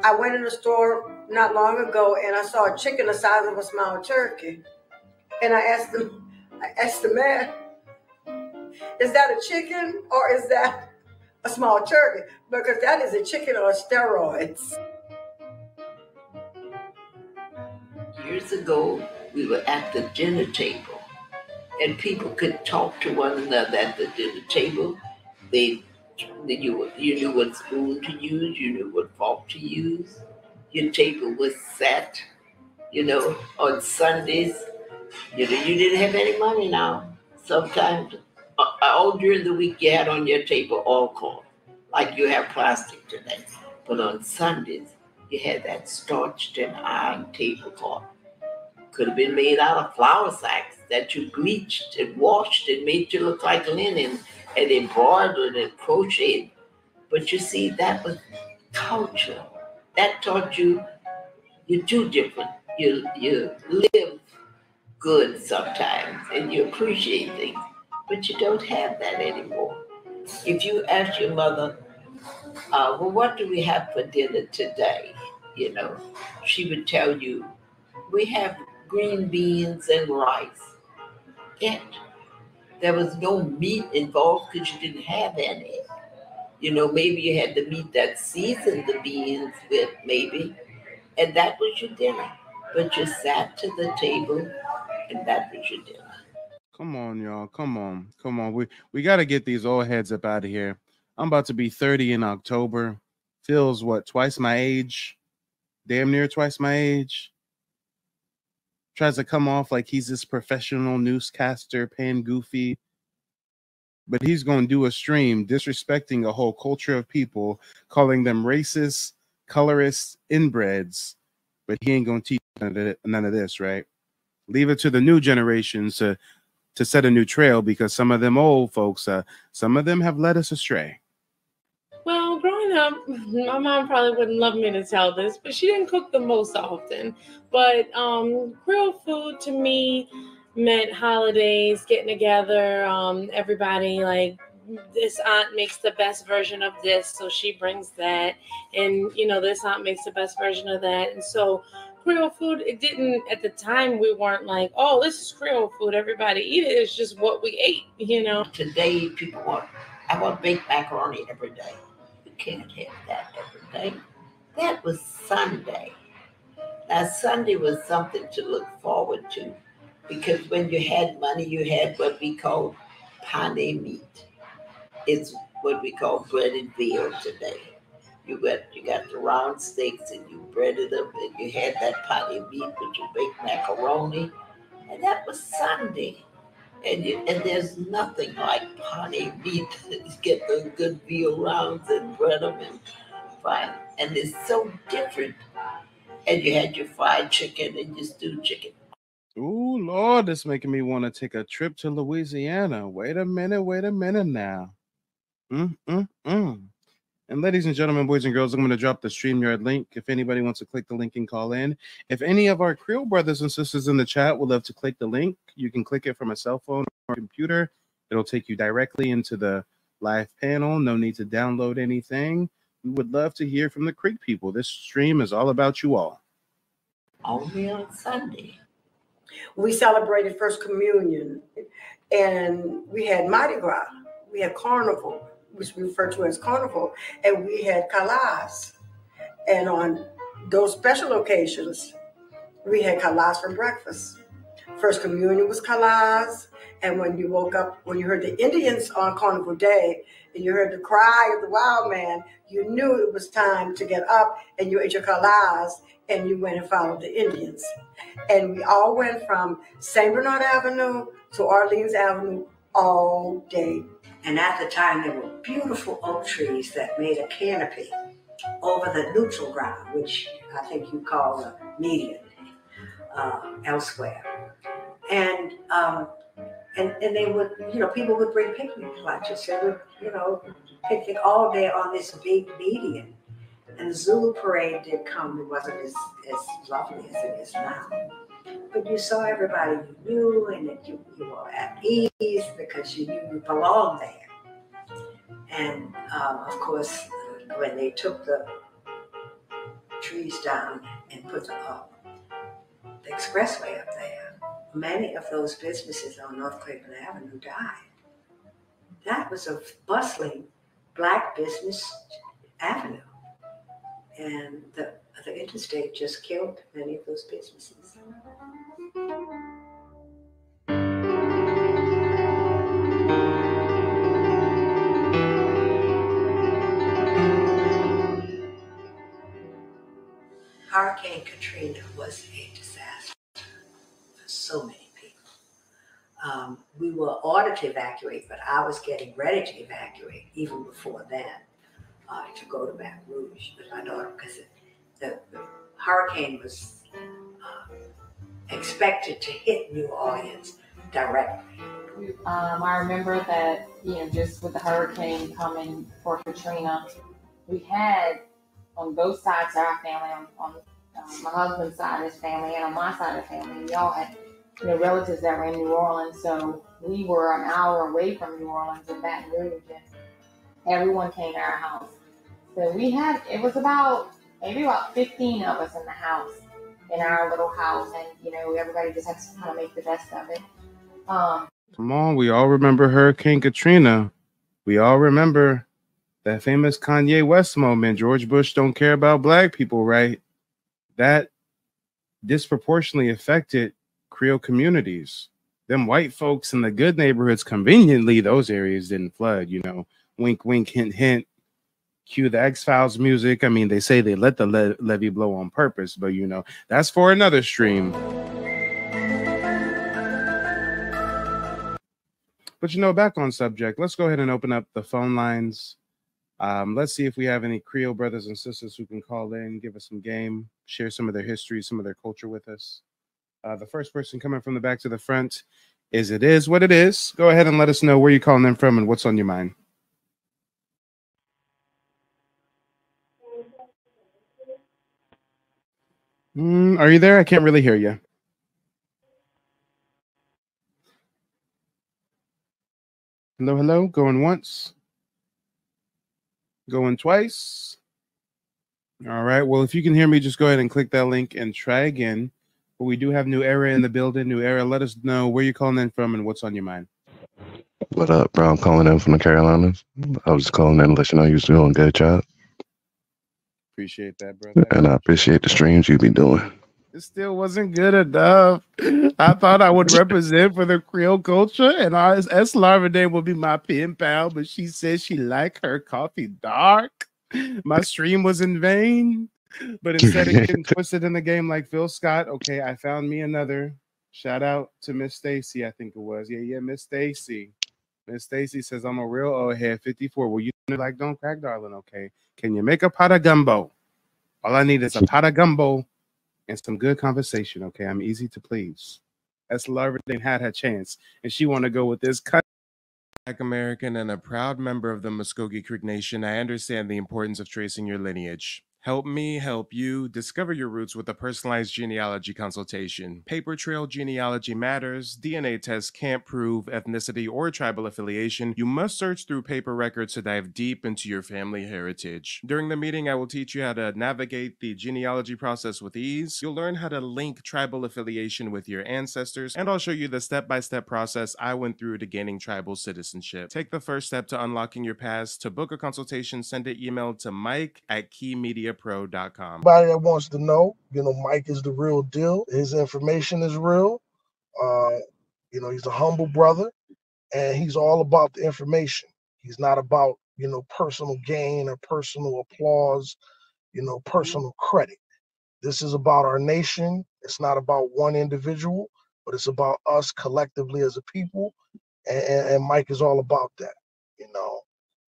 I went in the store not long ago and I saw a chicken the size of a small turkey. And I asked the man, is that a chicken or is that a small turkey? Because that is a chicken on steroids. Years ago, we were at the dinner table, and people could talk to one another at the dinner table. You knew what spoon to use, you knew what fork to use. Your table was set, on Sundays. You didn't have any money now. Sometimes, all during the week, you had on your table alcohol, like you have plastic today. But on Sundays, you had that starched and iron tablecloth. Could have been made out of flour sacks that you bleached and washed and made to look like linen and embroidered and crocheted. But you see, that was culture. That taught you you're too different. You live good sometimes and you appreciate things, but you don't have that anymore. If you ask your mother, well, what do we have for dinner today? She would tell you, we have green beans and rice. Yet there was no meat involved because you didn't have any. You know, maybe you had the meat that seasoned the beans with, maybe, and that was your dinner. But you sat to the table, and that was your dinner. Come on, y'all. Come on. We got to get these old heads up out of here. I'm about to be 30 in October. Feels what, twice my age? Damn near twice my age. Tries to come off like he's this professional newscaster, paying goofy. But he's going to do a stream disrespecting a whole culture of people, calling them racist, colorists, inbreds. But he ain't going to teach none of this, right? Leave it to the new generations to set a new trail, because some of them old folks, some of them have led us astray. Well, growing up, my mom probably wouldn't love me to tell this, but she didn't cook the most often. But Creole food to me meant holidays, getting together, everybody, like, this aunt makes the best version of this, so she brings that. And, you know, this aunt makes the best version of that. And so Creole food, it didn't, at the time, we weren't like, oh, this is Creole food, everybody eat it. It's just what we ate, you know. Today, people want, I want baked macaroni every day. You can't have that every day. That was Sunday. Now, Sunday was something to look forward to, because when you had money, you had what we call pane meat. It's what we call breaded veal today. You got the round steaks and you breaded them, and you had that pane meat with your baked macaroni, and that was Sunday. And there's nothing like pane meat. You get those good veal rounds and bread them and fry, and it's so different. And you had your fried chicken and your stewed chicken. Ooh, Lord, it's making me want to take a trip to Louisiana. Wait a minute now. And ladies and gentlemen, boys and girls, I'm going to drop the StreamYard link if anybody wants to click the link and call in. If any of our Creole brothers and sisters in the chat would love to click the link, you can click it from a cell phone or computer. It'll take you directly into the live panel. No need to download anything. We would love to hear from the Creek people. This stream is all about you all. Only on Sunday. We celebrated First Communion, and we had Mardi Gras. We had Carnival, which we refer to as Carnival, and we had Kalas. And on those special occasions, we had Kalas for breakfast. First Communion was Kalas, and when you woke up, when you heard the Indians on Carnival Day, and you heard the cry of the wild man, you knew it was time to get up, and you ate your Kalas, and you went and followed the Indians. And we all went from St. Bernard Avenue to Orleans Avenue all day. And at the time, there were beautiful oak trees that made a canopy over the neutral ground, which I think you call the median elsewhere. And they would, people would bring picnic lunches. They would, picnic all day on this big median. And the Zulu parade did come. It wasn't as lovely as it is now. But you saw everybody you knew, and that you were at ease because you knew you belonged there. And of course, when they took the trees down and put the expressway up there, many of those businesses on North Cleveland Avenue died. That was a bustling black business avenue. And the interstate just killed many of those businesses. Hurricane Katrina was a disaster for so many people. We were ordered to evacuate, but I was getting ready to evacuate even before then. To go to Baton Rouge with my daughter, because the hurricane was expected to hit New Orleans directly. I remember that, just with the hurricane coming for Katrina, we had on both sides of our family, on my husband's side of his family and on my side of the family, we all had relatives that were in New Orleans, so we were an hour away from New Orleans in Baton Rouge, and everyone came to our house. So it was maybe about 15 of us in the house, in our little house. And, everybody just had to kind of make the best of it. Come on, we all remember Hurricane Katrina. We all remember That famous Kanye West moment, George Bush don't care about black people, right? That disproportionately affected Creole communities. Them white folks in the good neighborhoods, conveniently, those areas didn't flood, you know. Wink, wink, hint, hint. Cue the X-Files music. I mean, they say they let the levee blow on purpose, but, you know, that's for another stream. But, you know, back on subject, let's go ahead and open up the phone lines. Let's see if we have any Creole brothers and sisters who can call in, give us some game, share some of their history, some of their culture with us. The first person coming from the back to the front is It Is What It Is. Go ahead and let us know where you're calling in from and what's on your mind. Are you there? I can't really hear you. Hello, hello. Going once. Going twice. All right. Well, if you can hear me, just go ahead and click that link and try again. But we do have New Era in the building. New Era, let us know where you're calling in from and what's on your mind. What up, bro? I'm calling in from the Carolinas. I was just calling in to let you know you're doing a good job. Appreciate that, brother. And I appreciate the streams you be doing. It still wasn't good enough. I thought I would represent for the Creole culture, and S. Larvade would be my pen pal, but she said she liked her coffee dark. My stream was in vain. But instead of getting twisted in the game like Phil Scott, okay, I found me another. Shout out to Miss Stacy, I think it was. Yeah, Miss Stacy. Miss Stacy says, I'm a real old head, 54. Well, you like don't crack, darling, okay? Can you make a pot of gumbo? All I need is a pot of gumbo and some good conversation, okay? I'm easy to please. That's Larvin had her chance, and she want to go with this cut. Black American and a proud member of the Muscogee Creek Nation, I understand the importance of tracing your lineage. Help me help you discover your roots with a personalized genealogy consultation. Paper trail genealogy matters. DNA tests can't prove ethnicity or tribal affiliation. You must search through paper records to dive deep into your family heritage. During the meeting, I will teach you how to navigate the genealogy process with ease. You'll learn how to link tribal affiliation with your ancestors, and I'll show you the step-by-step process I went through to gaining tribal citizenship. Take the first step to unlocking your past. To book a consultation, send an email to mike@keymediapro.com. Everybody that wants to know, Mike is the real deal. His information is real. He's a humble brother, and he's all about the information. He's not about, personal gain or personal applause, personal credit. This is about our nation. It's not about one individual, but it's about us collectively as a people. And Mike is all about that,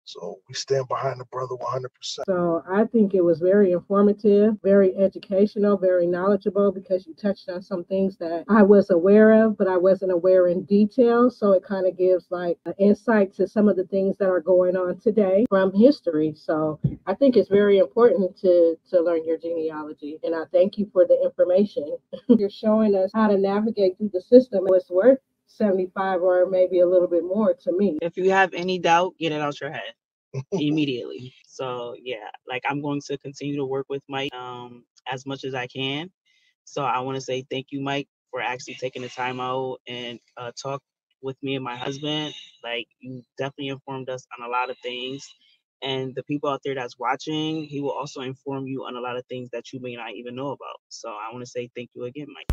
So we stand behind the brother 100%. So I think it was very informative, very educational, very knowledgeable, because you touched on some things that I was aware of, but I wasn't aware in detail. So it kind of gives like an insight to some of the things that are going on today from history. So I think it's very important to learn your genealogy. And I thank you for the information. You're showing us how to navigate through the system. It's worth 75 or maybe a little bit more to me. If you have any doubt, get it out your head immediately. So yeah, like I'm going to continue to work with Mike as much as I can. So I want to say thank you, Mike, for actually taking the time out and talk with me and my husband. Like, you definitely informed us on a lot of things. And the people out there that's watching, he will also inform you on a lot of things that you may not even know about. So I want to say thank you again, Mike.